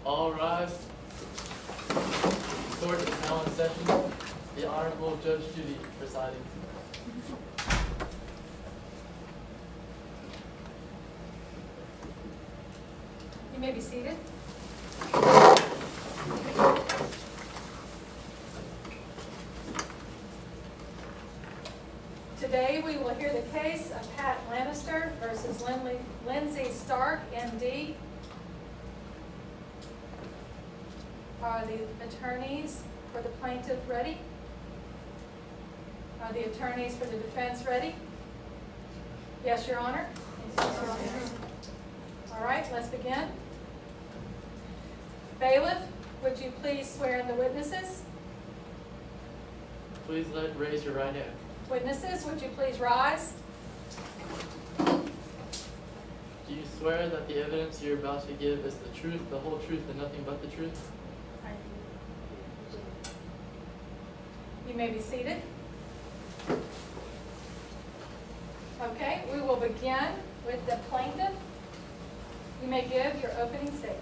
All rise. The court is now in session. The Honorable Judge Judy presiding. You may be seated. Today we will hear the case of Pat Lannister versus Lindsay Stark, MD. Are the attorneys for the plaintiff ready? Are the attorneys for the defense ready? Yes, Your Honor. Yes, Your Honor. All right, let's begin. Bailiff, would you please swear in the witnesses? Please raise your right hand. Witnesses, would you please rise? Do you swear that the evidence you're about to give is the truth, the whole truth, and nothing but the truth? You may be seated. Okay, we will begin with the plaintiff. You may give your opening statement.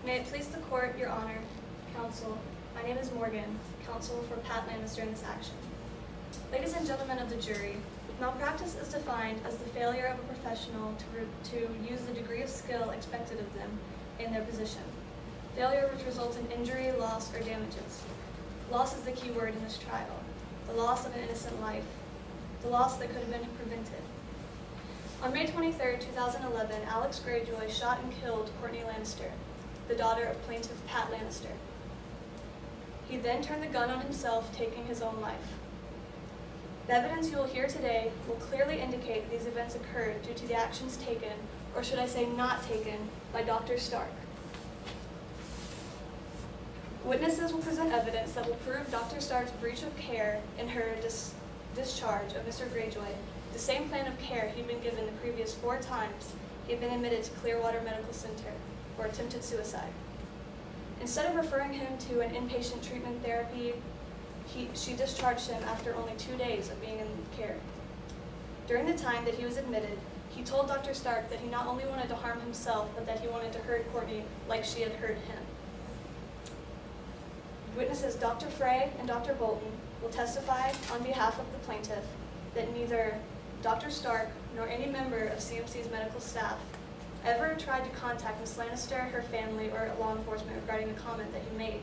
May it please the court, Your Honor, counsel, my name is Morgan, counsel for Pat Lannister in this action. Ladies and gentlemen of the jury, malpractice is defined as the failure of a professional to use the degree of skill expected of them in their position. Failure which results in injury, loss, or damages. Loss is the key word in this trial. The loss of an innocent life. The loss that could have been prevented. On May 23, 2011, Alex Greyjoy shot and killed Courtney Lannister, the daughter of plaintiff Pat Lannister. He then turned the gun on himself, taking his own life. The evidence you will hear today will clearly indicate these events occurred due to the actions taken, or should I say not taken, by Dr. Stark. Witnesses will present evidence that will prove Dr. Stark's breach of care in her discharge of Mr. Greyjoy, the same plan of care he'd been given the previous 4 times he had been admitted to Clearwater Medical Center for attempted suicide. Instead of referring him to an inpatient treatment therapy, she discharged him after only 2 days of being in care. During the time that he was admitted, he told Dr. Stark that he not only wanted to harm himself, but that he wanted to hurt Courtney like she had hurt him. Witnesses Dr. Frey and Dr. Bolton will testify on behalf of the plaintiff that neither Dr. Stark nor any member of CMC's medical staff ever tried to contact Ms. Lannister, her family, or law enforcement regarding the comment that he made.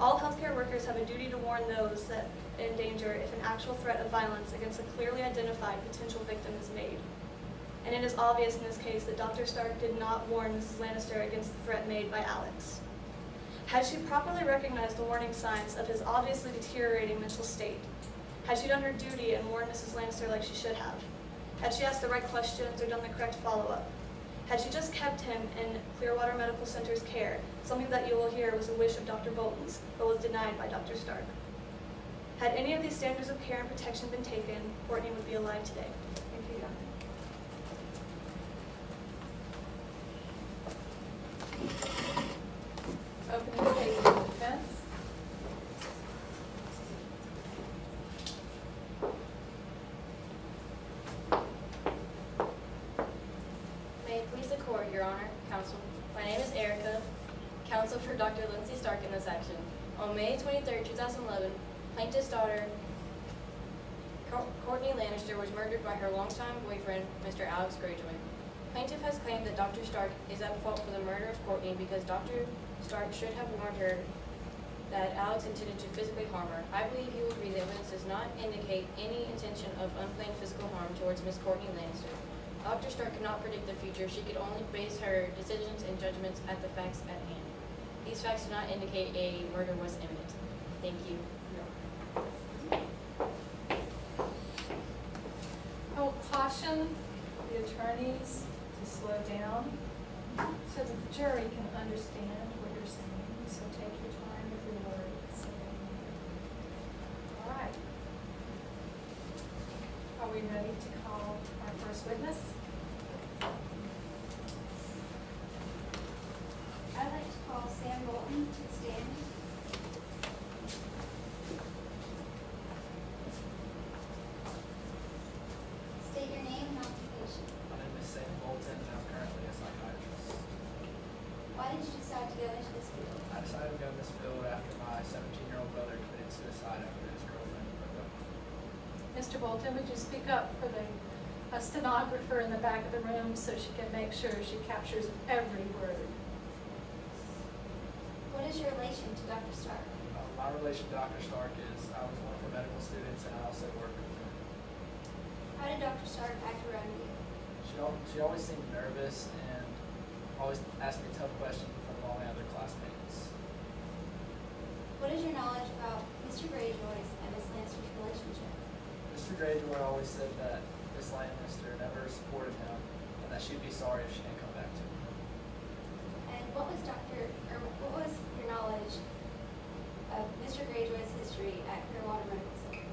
All healthcare workers have a duty to warn those that are in danger if an actual threat of violence against a clearly identified potential victim is made. And it is obvious in this case that Dr. Stark did not warn Mrs. Lannister against the threat made by Alex. Had she properly recognized the warning signs of his obviously deteriorating mental state? Had she done her duty and warned Mrs. Lannister like she should have? Had she asked the right questions or done the correct follow-up? Had she just kept him in Clearwater Medical Center's care, something that you will hear was a wish of Dr. Bolton's, but was denied by Dr. Stark? Had any of these standards of care and protection been taken, Courtney would be alive today. Thank you, Your Honor. Opening statement of defense. May it please the court, Your Honor, counsel. My name is Erica, counsel for Dr. Lindsay Stark in this action. On May 23, 2011, plaintiff's daughter, Courtney Lannister, was murdered by her longtime boyfriend, Mr. Alex Greyjoy. Plaintiff has claimed that Dr. Stark is at fault for the murder of Courtney because Dr. Stark should have warned her that Alex intended to physically harm her. I believe you will agree the evidence does not indicate any intention of unplanned physical harm towards Miss Courtney Lannister. Dr. Stark could not predict the future. She could only base her decisions and judgments at the facts at hand. These facts do not indicate a murder was imminent. Thank you. I will caution the attorneys to slow down so that the jury can understand what you're saying. So take your time with your words. All right. Are we ready to call our first witness? I'd like to call Sam Bolton to the stand. to go into this field? I decided to go in this field after my 17-year-old brother committed suicide after his girlfriend broke up. Mr. Bolton, would you speak up for the stenographer in the back of the room so she can make sure she captures every word? What is your relation to Dr. Stark? My relation to Dr. Stark is I was one of her medical students and I also worked with her. How did Dr. Stark act around you? She always seemed nervous and always asked me tough questions in front of all my other classmates. What is your knowledge about Mr. Greyjoy's and Miss Lannister's relationship? Mr. Greyjoy always said that Miss Lannister never supported him and that she'd be sorry if she didn't come back to him. And what was your knowledge of Mr. Greyjoy's history at Clearwater Medical Center?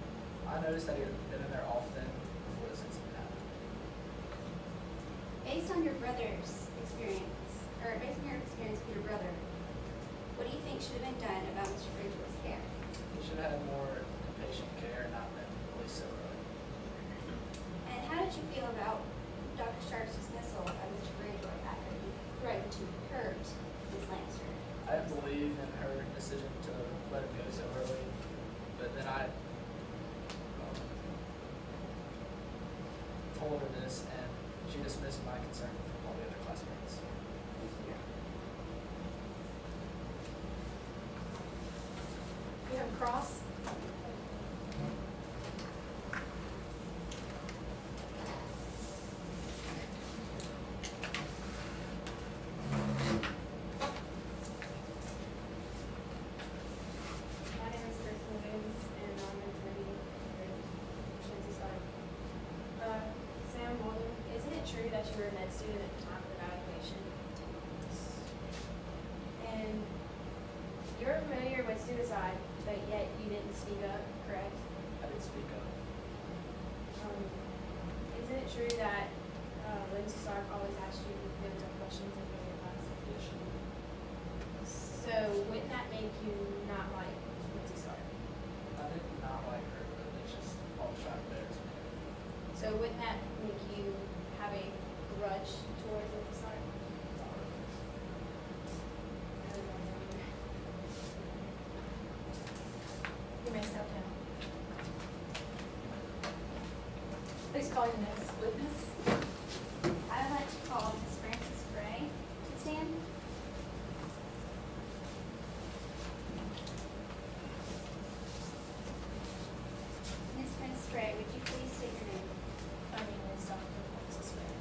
I noticed that he had been in there often before this incident happened. Based on your brother's experience, or based on your experience with your brother, what do you think should have been done about Mr. Greyjoy's care? He should have had more inpatient care and not been released so early. And how did you feel about Dr. Stark's dismissal of Mr. Greyjoy after he threatened to hurt Miss Lannister? I didn't believe in her decision to let him go so early, but then I told her this and she dismissed my concern from all the other classmates. You have a cross? My name is Kristen Williams, and I'm an attorney for Lindsay Stark. Sam Bolton, isn't it true that you were a med student at the time of the evaluation? And you're familiar with suicide, but yet you didn't speak up, correct? I didn't speak up. Isn't it true that Lindsay Stark always asked you really tough questions in your class? Yes, she did. So wouldn't that make you not like Lindsay Stark? I did not like her, but it's just always trying to embarrass me. So wouldn't that make you have a grudge towards Lindsay Stark? You may step down. Please call your next witness. I would like to call Miss Frances Gray to stand. Miss Frances Gray, would you please state your name? My name is Dr. Frances Gray.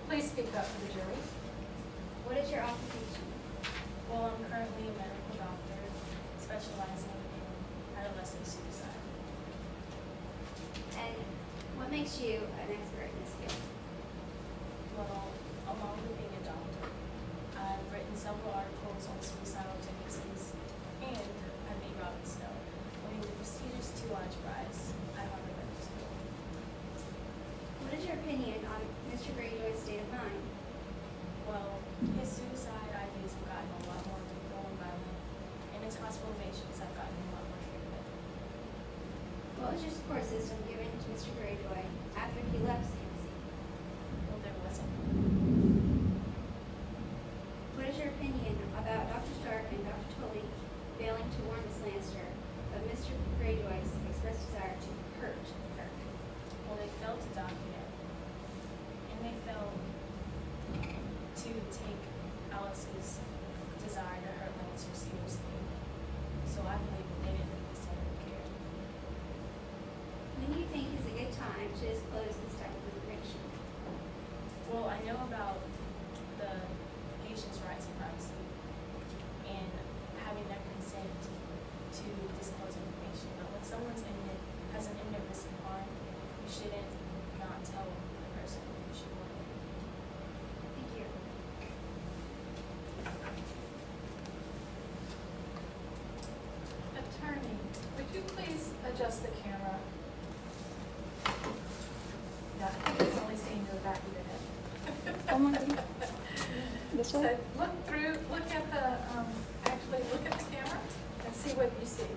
Please speak up for the jury. What is your occupation? Well, I'm currently a medical doctor specializing in adolescent suicide. And what makes you an expert in this field? Well, along with being a doctor, I've written several articles on suicidal tendencies, and I beat Robin Snow, winning the prestigious 2 Large Prize at Harvard Medical School. What is your opinion on Mr. Greyjoy's state of mind? Well, his suicide ideas have gotten a lot more brutal and violent, and his hospitalizations have gotten a lot more frequent. What was your support system given to Mr. Greyjoy after he left CMC? Well, there wasn't. What is your opinion about Dr. Stark and Dr. Tully failing to warn Miss Lannister of Mr. Greyjoy's expressed desire to hurt her? Well, they failed to document, and they failed to take Alice's desire to hurt Lannister seriously. So I believe that they didn't meet the standard of care. When do you think is a good time to disclose this type of information? Well, I know about the patient's rights and privacy and having their consent to disclose information. But when someone's has an imminent risk of harm, you shouldn't not tell the person. You should warn them. Thank you. Attorney, would you please adjust the camera? Yeah, I think it's only seeing the back of your head. Oh my goodness. This So way? look through, look at the, actually look at the camera and see what you see.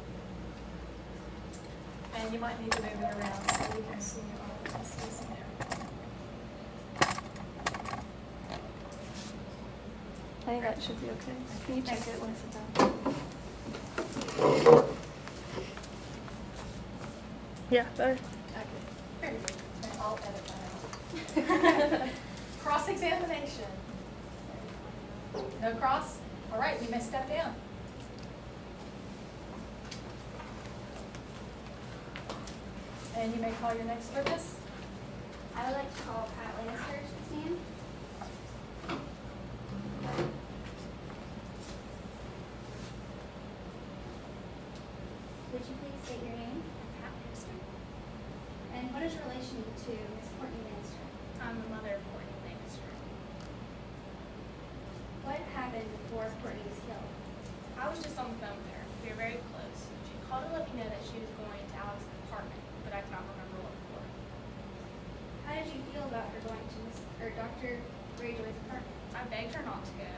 And you might need to move it around so we can see all the pieces in there. okay? That should be okay. Can you check it once it's done? Yeah, better. Okay, very good. And I'll edit that out. Cross-examination. No cross? All right, you may step down. And you may call your next witness. I would like to call Pat Lannister to the stand. Would you please state your name? Pat Lannister. And what is your relation to Miss Courtney Lannister? I'm the mother of Courtney Lannister. What happened before Courtney was killed? I was just on the phone with her. We were very close. She called to let me know that she was going to Alex's apartment, but I cannot remember what for. How did you feel about her going to Dr. Greyjoy's apartment? I begged her not to go.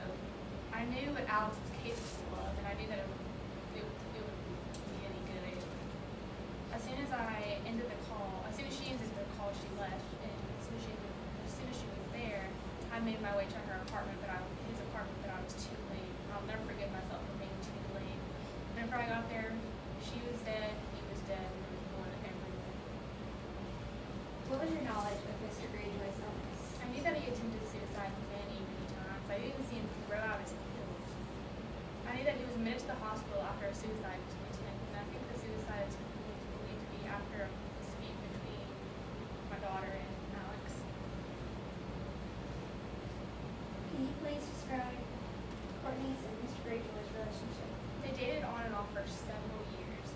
I knew what Alex was capable of, and I knew that it would be any good. As soon as I ended the call, as soon as she ended the call, she left, and as soon as she was there, I made my way to her apartment, his apartment, but I was too late. I'll never forgive myself for being too late. Whenever I got there, she was dead, he was dead, and there was blood everywhere. What was your knowledge of Mr. Greyjoy's illness? I knew that he attempted suicide many, many times. I didn't even see him throw out his pills. I knew that he was admitted to the hospital after a suicide attempt, and I think the suicide attempt was believed to be after a dispute between my daughter and Alex. Can you please describe Courtney's and Mr. Greyjoy's relationship? They dated on and off for several years.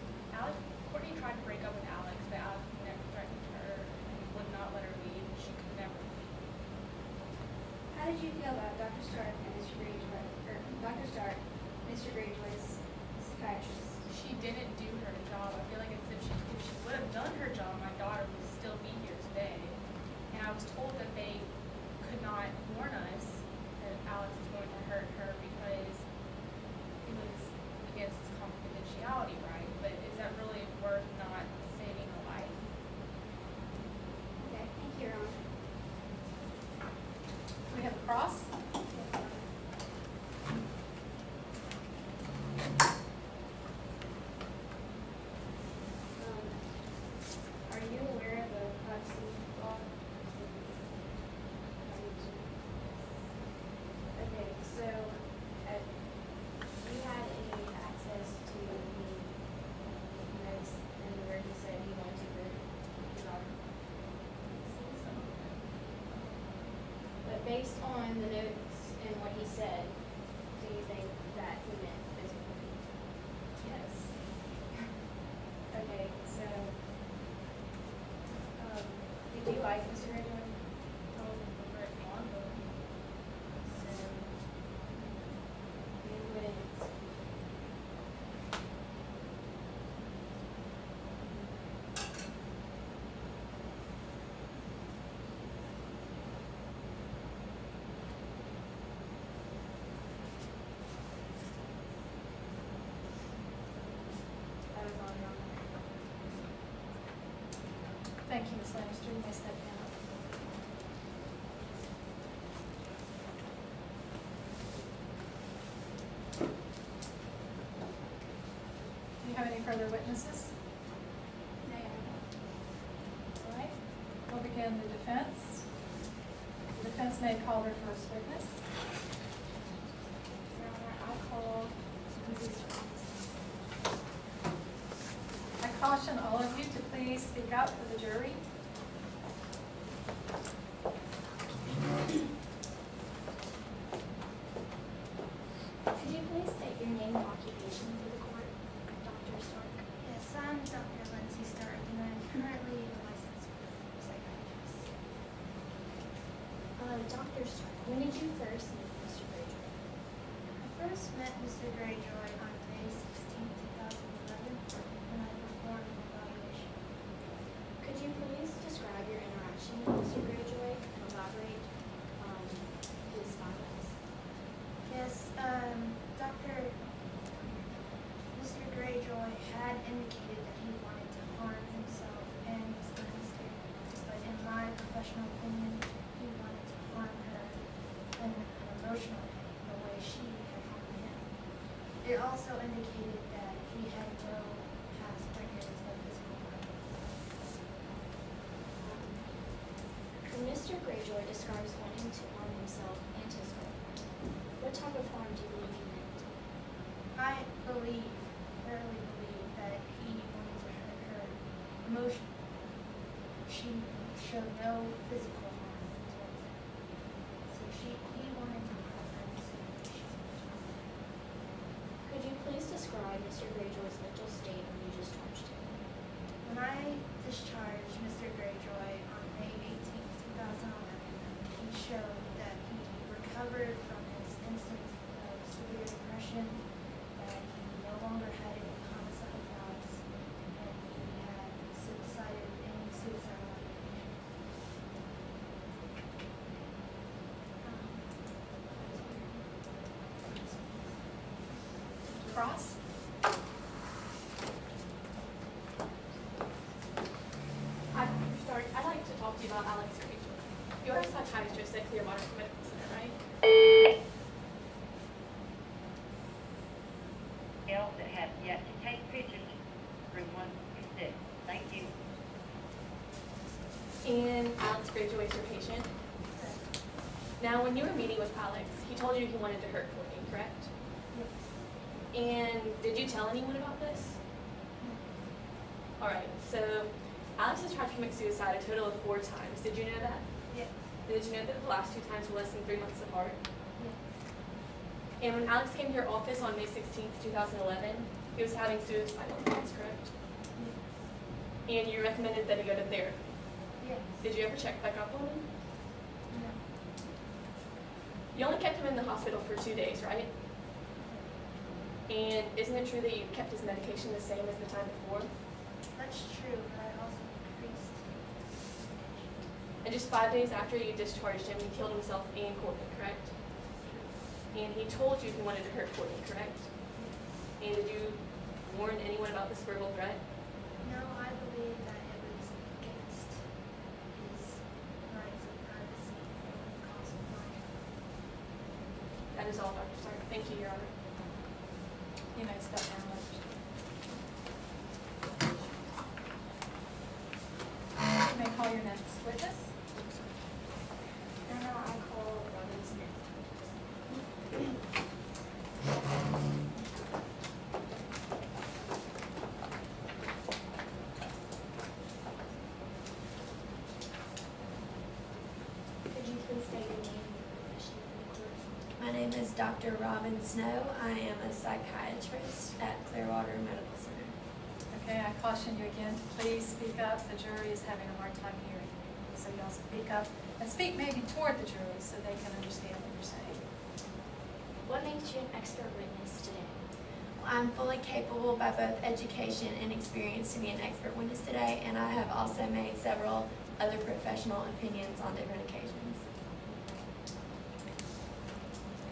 Courtney tried to break up with Alex, but Alex never threatened her and would not let her leave, and she could never leave. How did you feel about Dr. Stark and Mr. Greyjoy, or Dr. Stark, Mr. Greyjoy's psychiatrist? She didn't do her job. I feel like if she would have done her job, my daughter would still be here today. And I was told that they could not warn us that Alex was going to hurt her because it was against his confidentiality right. But is that really worth not saving a life? Okay, thank you, Your Honor. We have a cross. Are you aware of the privacy law? Okay, so you had any access to the notes and where he said he wanted to hurt his daughter? But based on the notes and what he said, do you think that he meant physically? Yes. Okay, so did you like Mr. Greyjoy? I wasn't very fond of him. So you wouldn't. That was all your honor. Thank you, Ms. Lannister. You may step down. Do you have any further witnesses? No, Your Honor. All right. We'll begin the defense. The defense may call their first witness. Your Honor, I call Mrs. I caution all of you to please speak up for the jury. Could you please state your name and occupation for the court, Dr. Stark? Yes, I'm Dr. Lindsay Stark, and I'm currently a licensed psychiatrist. Dr. Stark, when did you first meet Mr. Greyjoy? I first met Mr. Greyjoy on May 16, 2011, when I performed an evaluation. Could you please describe your interaction with Mr. Greyjoy and elaborate on his findings? Yes, Mr. Greyjoy had indicated that he wanted to harm himself and Miss Lannister, but in my professional opinion, he wanted to harm her in an emotional way, the way she also indicated that he had no past records of physical violence. Mr. Greyjoy describes wanting to harm himself and his girlfriend. What type of harm do you believe he meant? I thoroughly believe that he wanted to hurt her emotionally. She showed no physical harm towards him. So he wanted to harm her the same way she did. Could you please describe Mr. Greyjoy's mental state when you discharged him? When I discharged Mr. Greyjoy on May 18th, 2011, he showed that he recovered from his instance of severe depression, that he no longer had any homicidal thoughts, and he had subsided any suicidal ideation. Cross? I'd like to talk to you about Alex Greyjoy. You're a psychiatrist at Corroborating Medical Center, right? Else that have yet to take pictures, room 126. Thank you. And Alex Greyjoy is your patient. Now, when you were meeting with Alex, he told you he wanted to hurt Courtney, correct? Yes. And did you tell anyone about this? All right, so Alex has tried to commit suicide a total of 4 times. Did you know that? Yes. Did you know that the last 2 times were less than 3 months apart? Yes. And when Alex came to your office on May 16th, 2011, he was having suicidal thoughts, correct? Yes. And you recommended that he go to therapy. Yes. Did you ever check back up on him? No. You only kept him in the hospital for 2 days, right? And isn't it true that you kept his medication the same as the time before? That's true, but I also increased. And just 5 days after you discharged him, he killed himself and Courtney, correct? And he told you he wanted to hurt Courtney, correct? And did you warn anyone about this verbal threat? No, I believe that it was against his rights of privacy and would cause harm. That is all, Dr. Stark. Thank you, Your Honor. You may step down. You may call your next witness. And now I call Robin Smith. Could you please state your name and your profession for the court? My name is Dr. Robin Snow. I am a psychiatrist at Clearwater Medical Center. Okay, I caution you again, please speak up. The jury is having a hard time hearing you. So y'all speak up and speak maybe toward the jury so they can understand what you're saying. What makes you an expert witness today? I'm fully capable by both education and experience to be an expert witness today, and I have also made several other professional opinions on different occasions.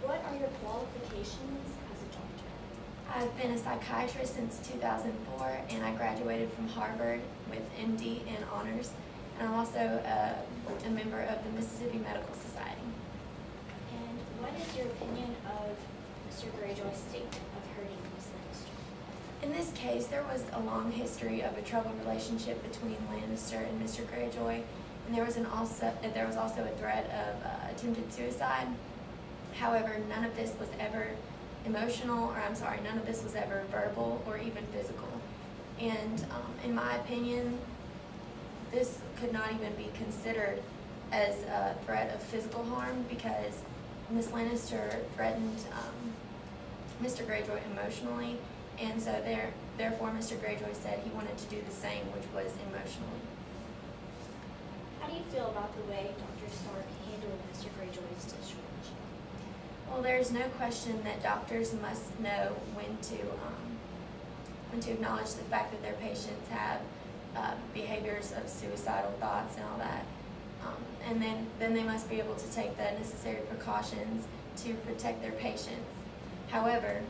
What are your qualifications as a doctor? I've been a psychiatrist since 2004, and I graduated from Harvard with MD and honors, and I'm also a member of the Mississippi Medical Society. And what is your opinion of Mr. Greyjoy's statement of hurting Miss Lannister? In this case, there was a long history of a troubled relationship between Lannister and Mr. Greyjoy, and there was also a threat of attempted suicide. However, none of this was ever none of this was ever verbal or even physical. And in my opinion, this could not even be considered as a threat of physical harm because Miss Lannister threatened Mr. Greyjoy emotionally, and so therefore Mr. Greyjoy said he wanted to do the same, which was emotionally. How do you feel about the way Dr. Stark handled Mr. Greyjoy's discharge? Well, there's no question that doctors must know when to acknowledge the fact that their patients have behaviors of suicidal thoughts and all that. And then they must be able to take the necessary precautions to protect their patients. However,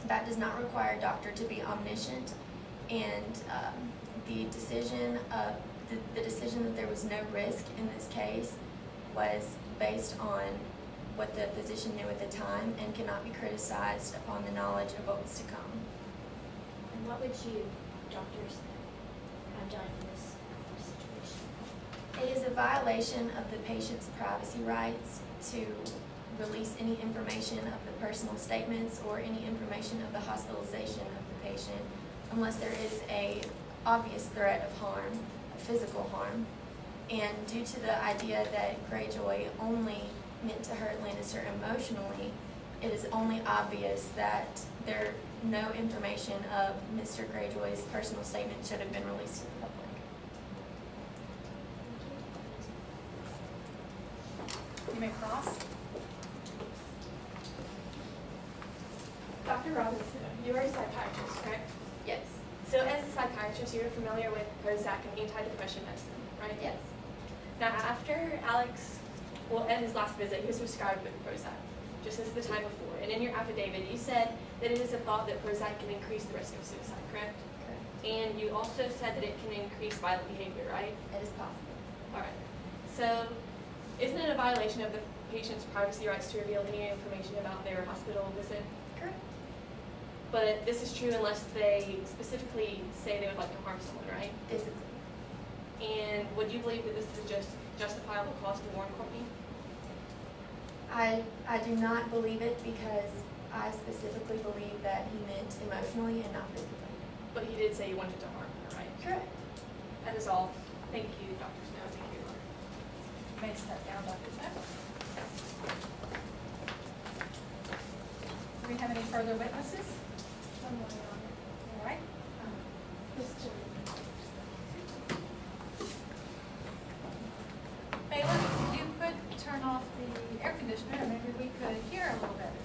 that does not require a doctor to be omniscient, and the decision that there was no risk in this case was based on what the physician knew at the time and cannot be criticized upon the knowledge of what was to come. And what would you, Dr. Smith, have done in this situation? It is a violation of the patient's privacy rights to release any information of the personal statements or any information of the hospitalization of the patient unless there is a obvious threat of harm, physical harm. And due to the idea that Greyjoy only meant to hurt Lannister emotionally, it is only obvious that no information of Mr. Greyjoy's personal statement should have been released to the public. You may cross. Dr. Robinson, you are a psychiatrist, correct? Yes. So as a psychiatrist, you're familiar with Prozac and antidepressant medicine, right? Yes. Now after Alex, at his last visit, he was prescribed with Prozac, just as the time before. And in your affidavit, you said that it is a thought that Prozac can increase the risk of suicide, correct? Correct. And you also said that it can increase violent behavior, right? It is possible. All right. So isn't it a violation of the patient's privacy rights to reveal any information about their hospital visit? Correct. But this is true unless they specifically say they would like to harm someone, right? Physically. And would you believe that this is just justifiable cause to warn Courtney? I do not believe it because I specifically believe that he meant emotionally and not physically. But he did say he wanted to harm her, right? Correct. That is all. Thank you, Dr. Snow. Thank you. You may step down, Dr. Smith. Do we have any further witnesses? One more, Your Honor. All right. Mr. Bailiff, if you could turn off the air conditioner, maybe we could hear a little better.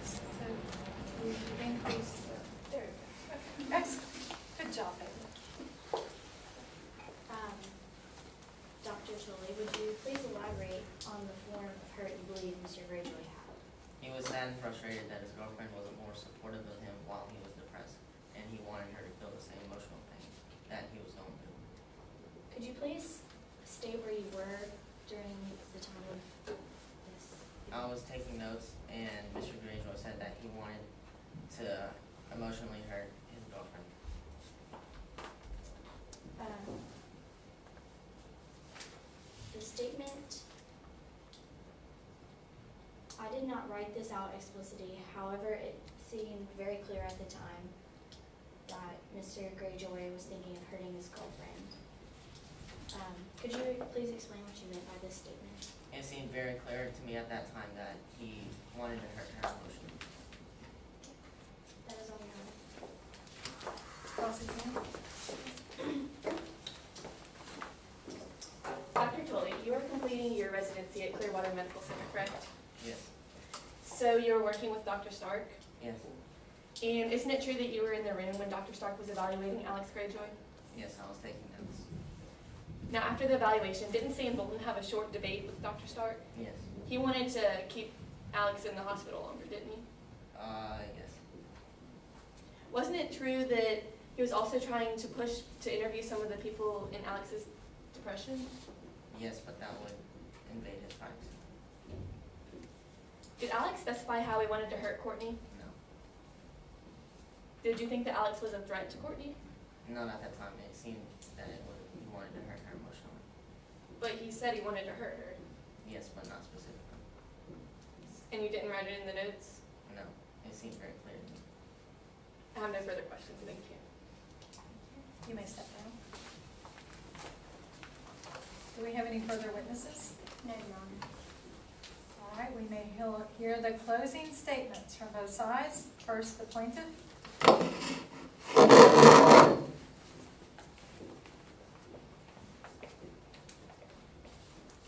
So we've increased the, there you go. Excellent. Good job, Bailiff. Dr. Tully, would you please elaborate on the form of hurt you believe Mr. Greyjoy had? He was sad and frustrated that his girlfriend wasn't more supportive of him while he was depressed, and he wanted her to feel the same emotional pain that he was going through. Could you please state where you were during the time of this? I was taking notes, and Mr. Greyjoy said that he wanted to emotionally hurt his girlfriend. The statement, I did not write this out explicitly, however, it seemed very clear at the time that Mr. Greyjoy was thinking of hurting his girlfriend. Could you please explain what you meant by this statement? It seemed very clear to me at that time that he wanted to hurt her emotionally. That is all we have. Cross-examine. Dr. Tully, you are completing your residency at Clearwater Medical Center, correct? Yes. So you were working with Dr. Stark? Yes. And isn't it true that you were in the room when Dr. Stark was evaluating Alex Greyjoy? Yes, I was taking notes. Now, after the evaluation, didn't Sam Bolton have a short debate with Dr. Stark? Yes. He wanted to keep Alex in the hospital longer, didn't he? Yes. Wasn't it true that he was also trying to push to interview some of the people in Alex's depression? Yes, but that would invade his rights. Did Alex specify how he wanted to hurt Courtney? No. Did you think that Alex was a threat to Courtney? Not at that time. It seemed that he wanted to hurt her emotionally. But he said he wanted to hurt her. Yes, but not specifically. And you didn't write it in the notes? No, it seemed very clear to me. I have no further questions, thank you. You may step down. Do we have any further witnesses? No, Your Honor. All right, we may hear the closing statements from both sides. First, the plaintiff.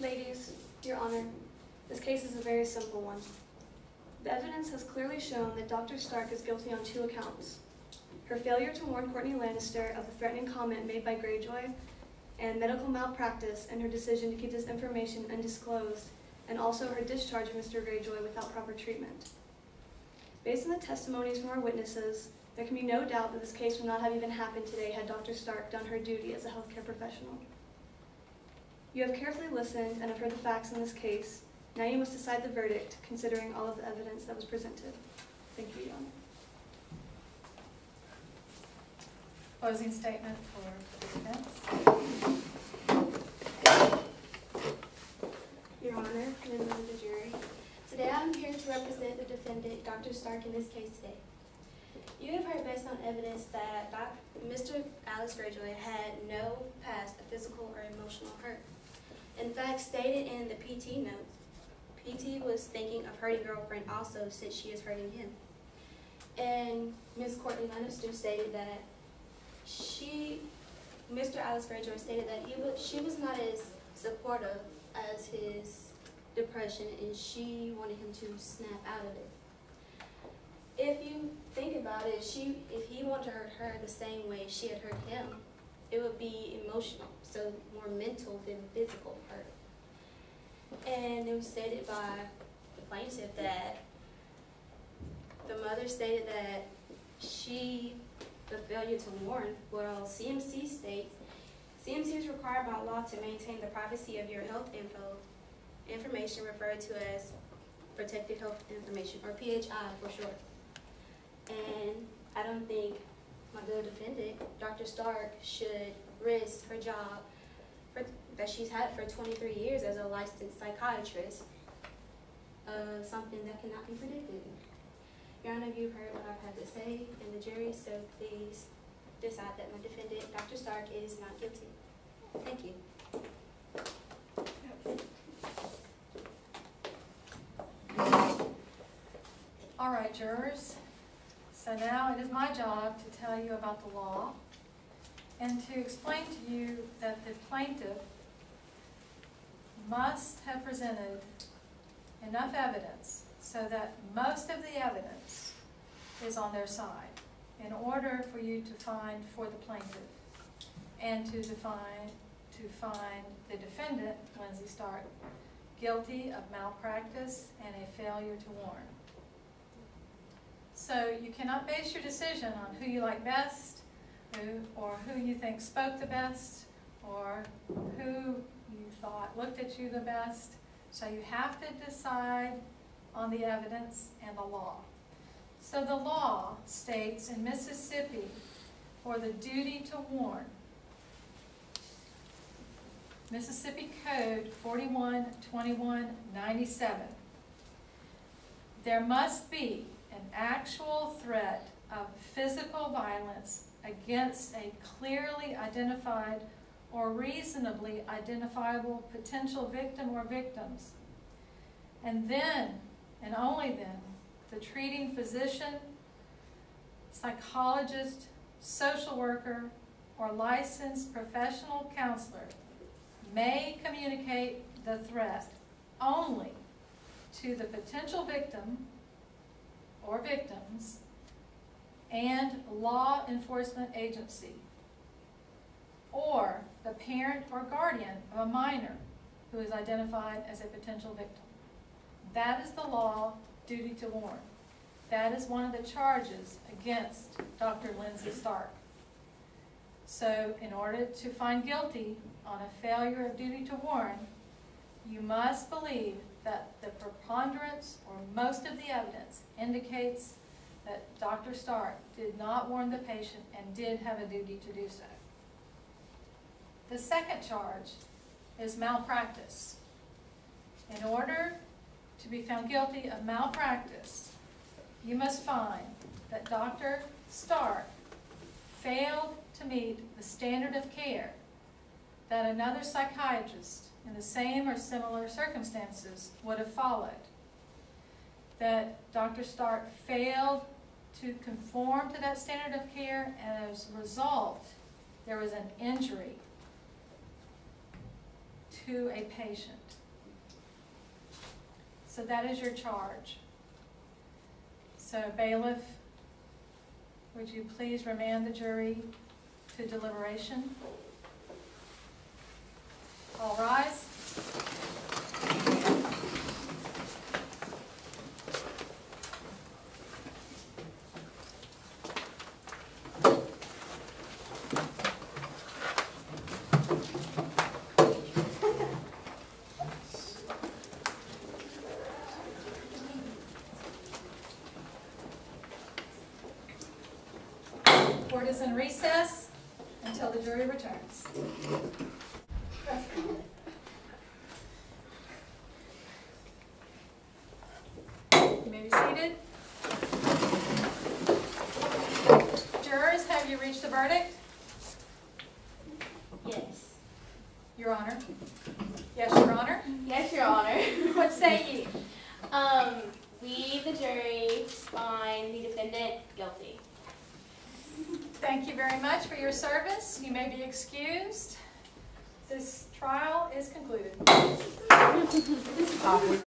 Ladies, Your Honor, this case is a very simple one. The evidence has clearly shown that Dr. Stark is guilty on 2 accounts. Her failure to warn Courtney Lannister of the threatening comment made by Greyjoy, and medical malpractice and her decision to keep this information undisclosed, and also her discharge of Mr. Greyjoy without proper treatment. Based on the testimonies from our witnesses, there can be no doubt that this case would not have even happened today had Dr. Stark done her duty as a healthcare professional. You have carefully listened and have heard the facts in this case. Now you must decide the verdict, considering all of the evidence that was presented. Thank you, Your Honor. Closing statement for the defense. Your Honor, members of the jury, today I'm here to represent the defendant, Dr. Stark, in this case today. You have heard based on evidence that Mr. Alex Greyjoy had no past physical or emotional hurt. In fact, stated in the PT notes, PT was thinking of hurting girlfriend also since she is hurting him. And Ms. Courtney Lannister stated that Mr. Alex Greyjoy stated that she was not as supportive as his depression and she wanted him to snap out of it. If you think about it, if he wanted to hurt her the same way she had hurt him, it would be emotional, so more mental than physical hurt. And it was stated by the plaintiff that the mother stated that the failure to warn, well, CMC states, CMC is required by law to maintain the privacy of your health information referred to as protected health information, or PHI for short. And I don't think my good defendant, Dr. Stark, should risk her job that she's had for 23 years as a licensed psychiatrist, something that cannot be predicted. Your Honor, you've heard what I've had to say in the jury, so please decide that my defendant, Dr. Stark, is not guilty. Thank you. All right, jurors. So now it is my job to tell you about the law and to explain to you that the plaintiff must have presented enough evidence so that most of the evidence is on their side in order for you to find for the plaintiff and to find the defendant, Lindsay Stark, guilty of malpractice and a failure to warn. So you cannot base your decision on who you like best, or who you think spoke the best, or who you thought looked at you the best. So you have to decide on the evidence and the law. So the law states in Mississippi for the duty to warn, Mississippi Code 41-21-97, there must be an actual threat of physical violence against a clearly identified or reasonably identifiable potential victim or victims. And then, and only then, the treating physician, psychologist, social worker, or licensed professional counselor may communicate the threat only to the potential victim or victims and law enforcement agency, or the parent or guardian of a minor who is identified as a potential victim. That is the law, duty to warn. That is one of the charges against Dr. Lindsay Stark. So in order to find guilty on a failure of duty to warn, you must believe that the preponderance or most of the evidence indicates that Dr. Stark did not warn the patient and did have a duty to do so. The second charge is malpractice. In order to be found guilty of malpractice, you must find that Dr. Stark failed to meet the standard of care that another psychiatrist in the same or similar circumstances would have followed. That Dr. Stark failed to conform to that standard of care, and as a result, there was an injury to a patient. So that is your charge. So bailiff, would you please remand the jury to deliberation? All rise. Court is in recess until the jury returns. You may be seated. Jurors, have you reached a verdict? Yes. Your Honor. Yes, Your Honor. Yes, Your Honor. What say ye? We, the jury, find the defendant guilty. Thank you very much for your service. You may be excused. This trial is concluded.